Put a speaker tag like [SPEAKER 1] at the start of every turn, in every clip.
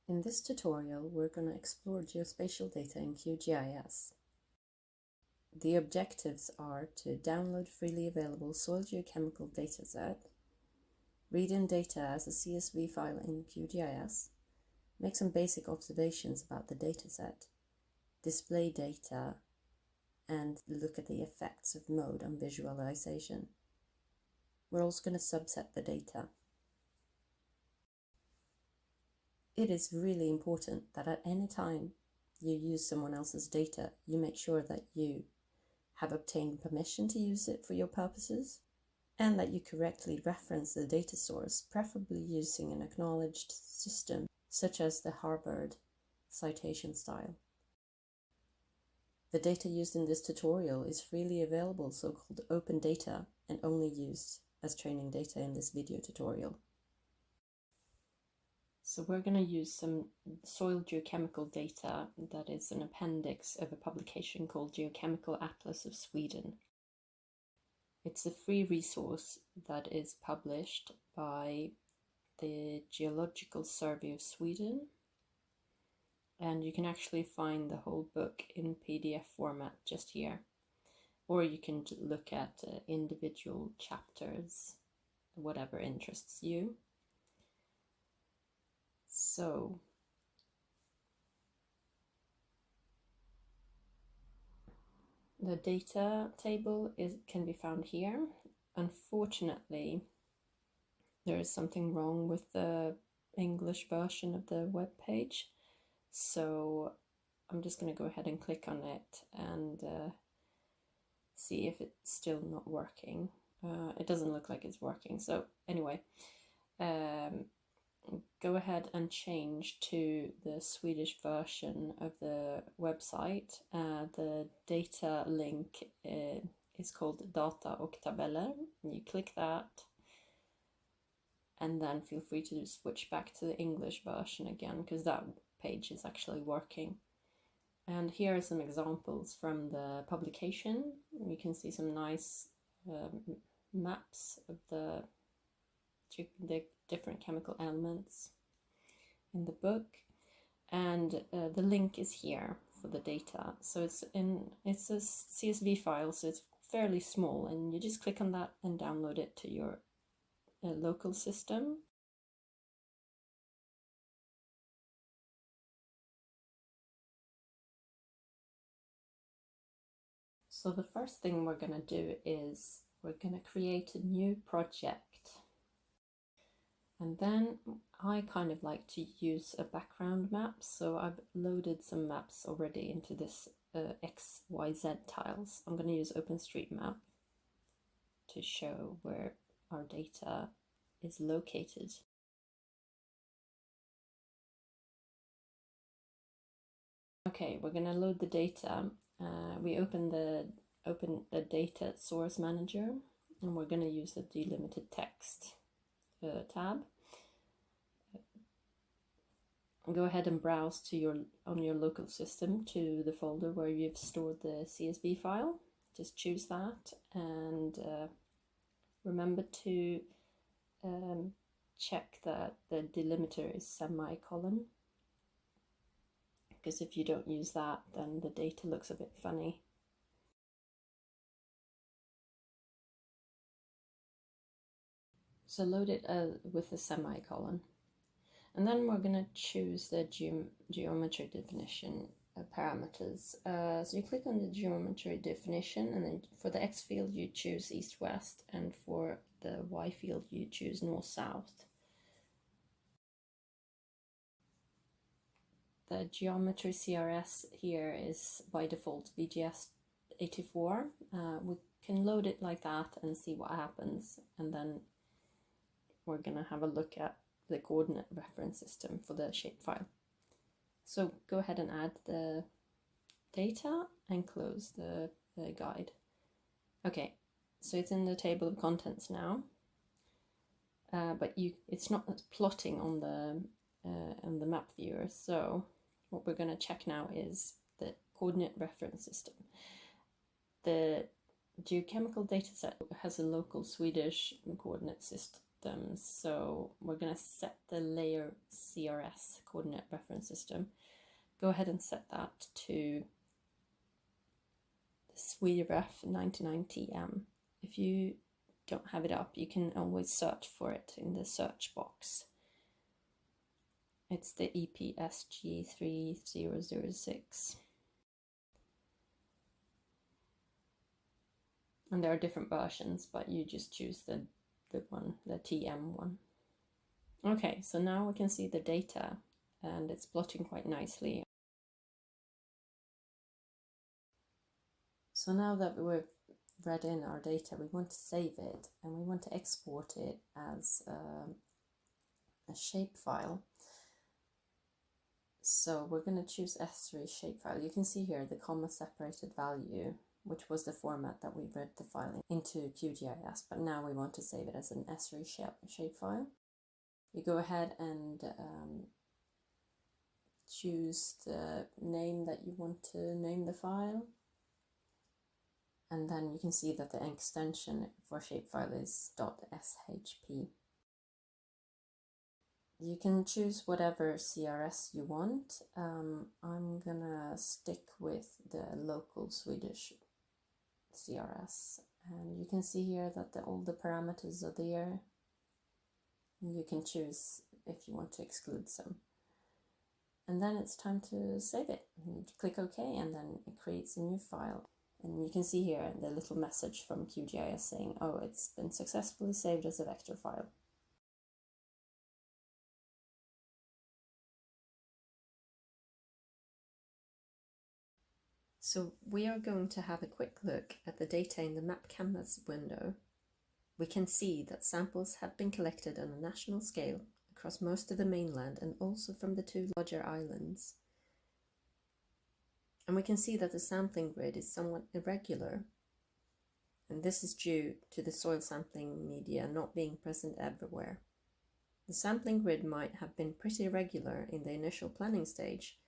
[SPEAKER 1] In this tutorial, we're going to explore geospatial data in QGIS. The objectives are to download freely available soil geochemical dataset, read in data as a CSV file in QGIS, make some basic observations about the dataset, display data, and look at the effects of mode on visualization. We're also going to subset the data. It is really important that at any time you use someone else's data, you make sure that you have obtained permission to use it for your purposes and that you correctly reference the data source, preferably using an acknowledged system such as the Harvard citation style. The data used in this tutorial is freely available, so-called open data, and only used as training data in this video tutorial. So we're going to use some soil geochemical data that is an appendix of a publication called Geochemical Atlas of Sweden. It's a free resource that is published by the Geological Survey of Sweden, and you can actually find the whole book in PDF format just here, or you can look at individual chapters, whatever interests you. So the data table can be found here. Unfortunately, there is something wrong with the English version of the web page, so I'm just going to go ahead and click on it and see if it's still not working. It doesn't look like it's working, so anyway, go ahead and change to the Swedish version of the website. The data link is called Data och tabeller. You click that and then feel free to switch back to the English version again, because that page is actually working. And here are some examples from the publication. You can see some nice maps of the different chemical elements in the book, and the link is here for the data. So it's a CSV file, so it's fairly small, and you just click on that and download it to your local system. So the first thing we're going to do is we're going to create a new project. And then I kind of like to use a background map, so I've loaded some maps already into this XYZ tiles. I'm going to use OpenStreetMap to show where our data is located. Okay, we're going to load the data. We open the data source manager, and we're going to use the delimited text tab. Go ahead and browse to on your local system to the folder where you've stored the CSV file. Just choose that, and remember to check that the delimiter is semicolon, because if you don't use that, then the data looks a bit funny. So load it with a semicolon. And then we're going to choose the geometry definition parameters. So you click on the geometry definition, and then for the X field you choose east-west, and for the Y field you choose north-south. The geometry CRS here is by default VGS 84. We can load it like that and see what happens, and then we're going to have a look at the coordinate reference system for the shapefile. So go ahead and add the data and close the guide. Okay, so it's in the table of contents now, but it's not plotting on the map viewer. So what we're going to check now is the coordinate reference system. The geochemical dataset has a local Swedish coordinate system them. So we're going to set the layer CRS, coordinate reference system. Go ahead and set that to the SweRef 99TM. If you don't have it up, you can always search for it in the search box. It's the EPSG 3006. And there are different versions, but you just choose the TM one. Okay, so now we can see the data, and it's plotting quite nicely. So now that we've read in our data, we want to save it, and we want to export it as a shapefile. So we're going to choose S3 shapefile. You can see here the comma separated value, which was the format that we read the file into QGIS, but now we want to save it as an S3 shapefile. You go ahead and choose the name that you want to name the file. And then you can see that the extension for shapefile is .shp. You can choose whatever CRS you want. I'm gonna stick with the local Swedish CRS, and you can see here that all the parameters are there. You can choose if you want to exclude some. And then it's time to save it. You click OK, and then it creates a new file. And you can see here the little message from QGIS saying, oh, it's been successfully saved as a vector file. So we are going to have a quick look at the data in the Map Canvas window. We can see that samples have been collected on a national scale across most of the mainland and also from the two larger islands. And we can see that the sampling grid is somewhat irregular, and this is due to the soil sampling media not being present everywhere. The sampling grid might have been pretty regular in the initial planning stage,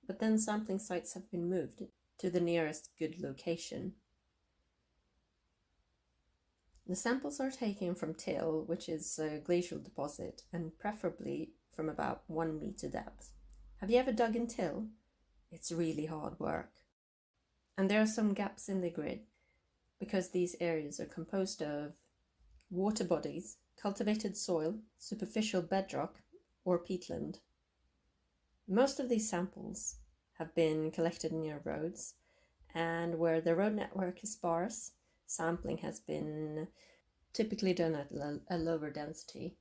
[SPEAKER 1] but then sampling sites have been moved to the nearest good location. The samples are taken from till, which is a glacial deposit, and preferably from about 1 meter depth. Have you ever dug in till? It's really hard work. And there are some gaps in the grid, because these areas are composed of water bodies, cultivated soil, superficial bedrock, or peatland. Most of these samples have been collected near roads, and where the road network is sparse, sampling has been typically done at a lower density.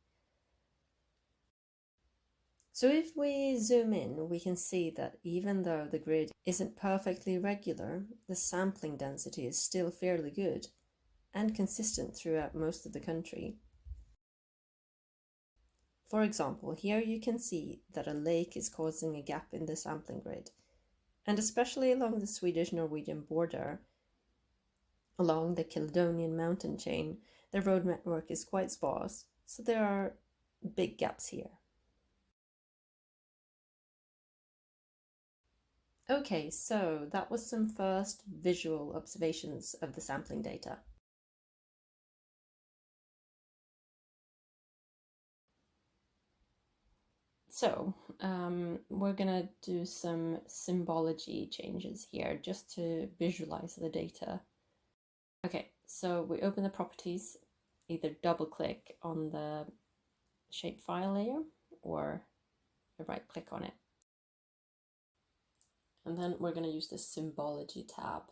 [SPEAKER 1] So if we zoom in, we can see that even though the grid isn't perfectly regular, the sampling density is still fairly good and consistent throughout most of the country. For example, here you can see that a lake is causing a gap in the sampling grid, and especially along the Swedish-Norwegian border, along the Caledonian mountain chain, the road network is quite sparse, so there are big gaps here. Okay, so that was some first visual observations of the sampling data. So we're gonna do some symbology changes here just to visualize the data. Okay, so we open the properties, either double click on the shapefile layer or right click on it. And then we're going to use the symbology tab.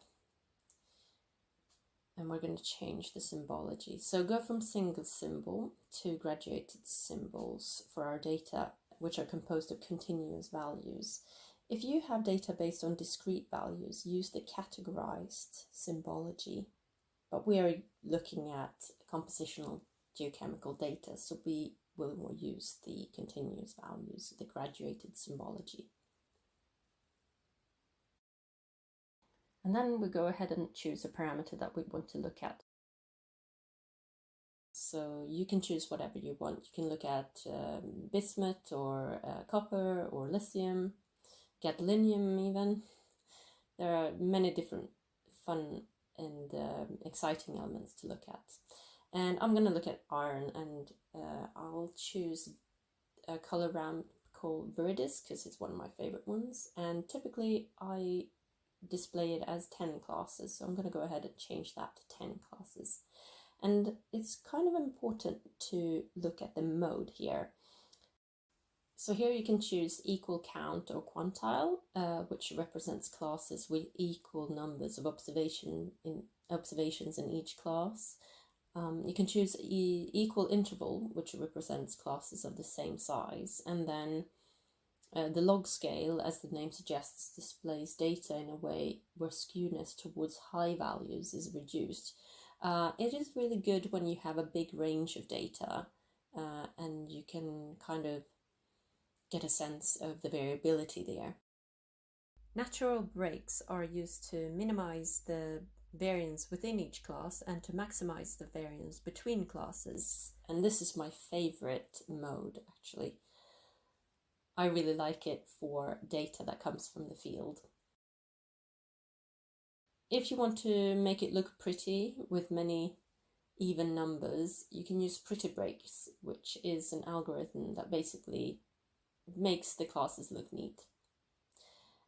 [SPEAKER 1] And we're going to change the symbology. So go from single symbol to graduated symbols for our data, which are composed of continuous values. If you have data based on discrete values, use the categorized symbology. But we are looking at compositional geochemical data, so we will use the continuous values, the graduated symbology. And then we go ahead and choose a parameter that we want to look at. So you can choose whatever you want. You can look at bismuth or copper or lithium, gadolinium even. There are many different fun and exciting elements to look at. And I'm going to look at iron, and I'll choose a color ramp called Viridis because it's one of my favorite ones, and typically I display it as 10 classes, so I'm going to go ahead and change that to 10 classes. And it's kind of important to look at the mode here. So here you can choose equal count or quantile, which represents classes with equal numbers of observations in each class. You can choose equal interval, which represents classes of the same size, and then the log scale, as the name suggests, displays data in a way where skewness towards high values is reduced. It is really good when you have a big range of data and you can kind of get a sense of the variability there. Natural breaks are used to minimize the variance within each class and to maximize the variance between classes. And this is my favorite mode, actually. I really like it for data that comes from the field. If you want to make it look pretty with many even numbers, you can use pretty breaks, which is an algorithm that basically makes the classes look neat.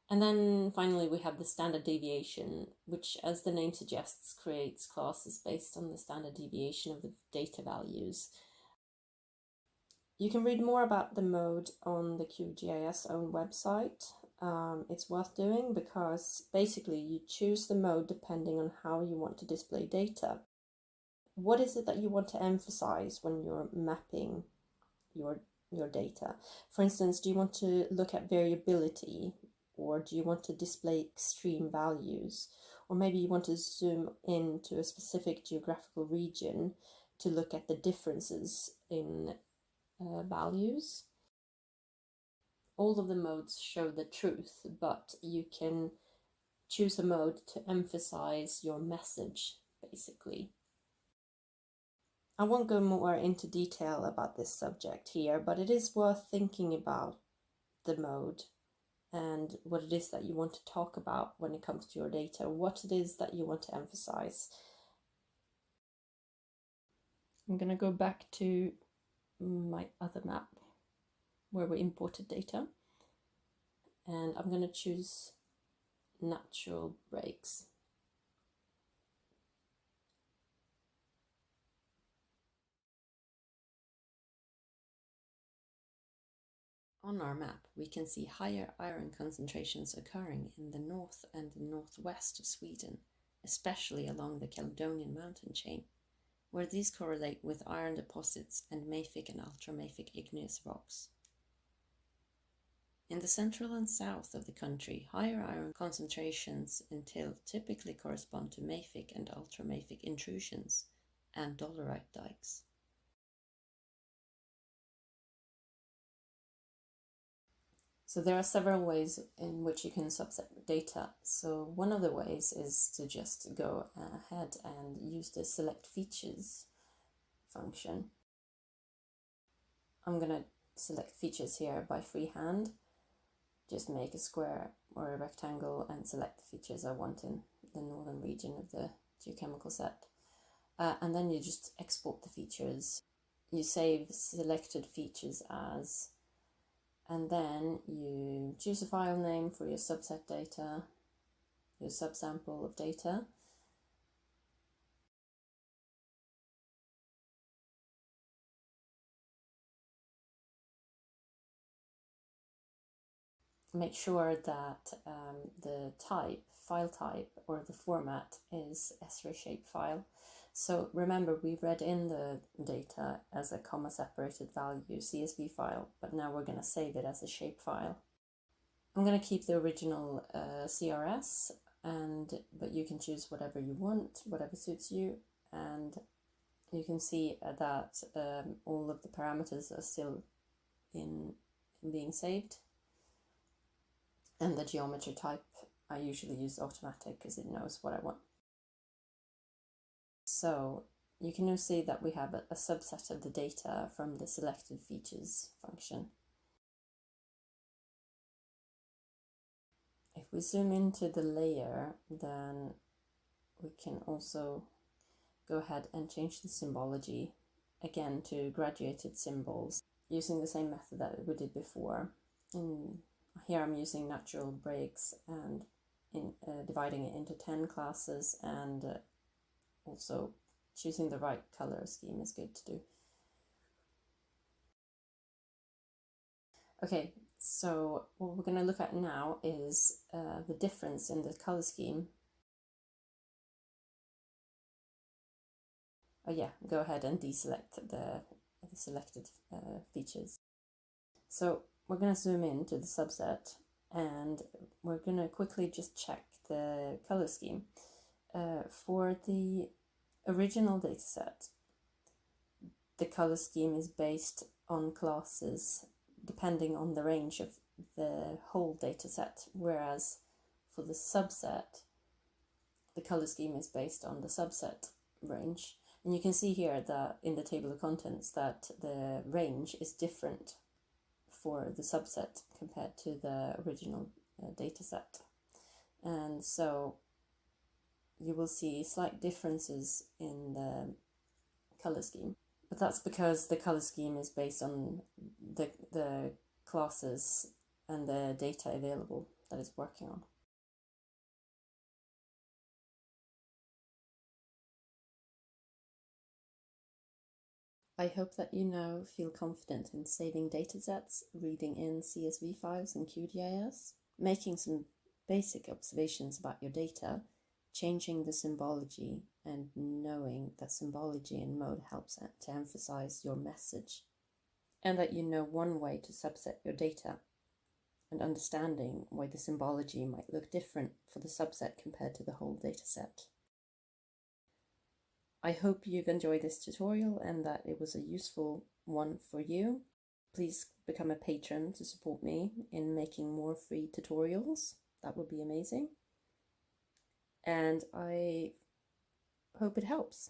[SPEAKER 1] And then finally we have the standard deviation, which, as the name suggests, creates classes based on the standard deviation of the data values. You can read more about the mode on the QGIS own website. It's worth doing because basically you choose the mode depending on how you want to display data. What is it that you want to emphasize when you're mapping your data? For instance, do you want to look at variability, or do you want to display extreme values? Or maybe you want to zoom into a specific geographical region to look at the differences in values. All of the modes show the truth, but you can choose a mode to emphasize your message, basically. I won't go more into detail about this subject here, but it is worth thinking about the mode and what it is that you want to talk about when it comes to your data, what it is that you want to emphasize. I'm going to go back to my other map where we imported data, and I'm going to choose natural breaks. On our map, we can see higher iron concentrations occurring in the north and the northwest of Sweden, especially along the Caledonian mountain chain, where these correlate with iron deposits and mafic and ultramafic igneous rocks. In the central and south of the country, higher iron concentrations in till typically correspond to mafic and ultramafic intrusions and dolerite dikes. So there are several ways in which you can subset data. So one of the ways is to just go ahead and use the select features function. I'm going to select features here by freehand. Just make a square or a rectangle and select the features I want in the northern region of the geochemical set. And then you just export the features. You save selected features as, and then you choose a file name for your subset data, your subsample of data. Make sure that the file type or the format is SRA shapefile. So remember, we read in the data as a comma separated value CSV file, but now we're going to save it as a shapefile. I'm going to keep the original CRS, but you can choose whatever you want, whatever suits you, and you can see that all of the parameters are still in being saved. And the geometry type, I usually use automatic because it knows what I want. So you can now see that we have a subset of the data from the selected features function. If we zoom into the layer, then we can also go ahead and change the symbology again to graduated symbols using the same method that we did before. Here I'm using natural breaks and dividing it into 10 classes, and also choosing the right color scheme is good to do. Okay, so what we're going to look at now is the difference in the color scheme. Oh yeah, go ahead and deselect the selected features. So we're going to zoom in to the subset, and we're going to quickly just check the color scheme. For the original dataset, the color scheme is based on classes depending on the range of the whole dataset, whereas for the subset, the color scheme is based on the subset range. And you can see here that in the table of contents that the range is different for the subset compared to the original dataset. And so you will see slight differences in the color scheme. But that's because the color scheme is based on the classes and the data available that it's working on. I hope that you now feel confident in saving datasets, reading in CSV files and QGIS, making some basic observations about your data, changing the symbology, and knowing that symbology in mode helps to emphasize your message, and that you know one way to subset your data, and understanding why the symbology might look different for the subset compared to the whole dataset. I hope you've enjoyed this tutorial and that it was a useful one for you. Please become a patron to support me in making more free tutorials. That would be amazing. And I hope it helps.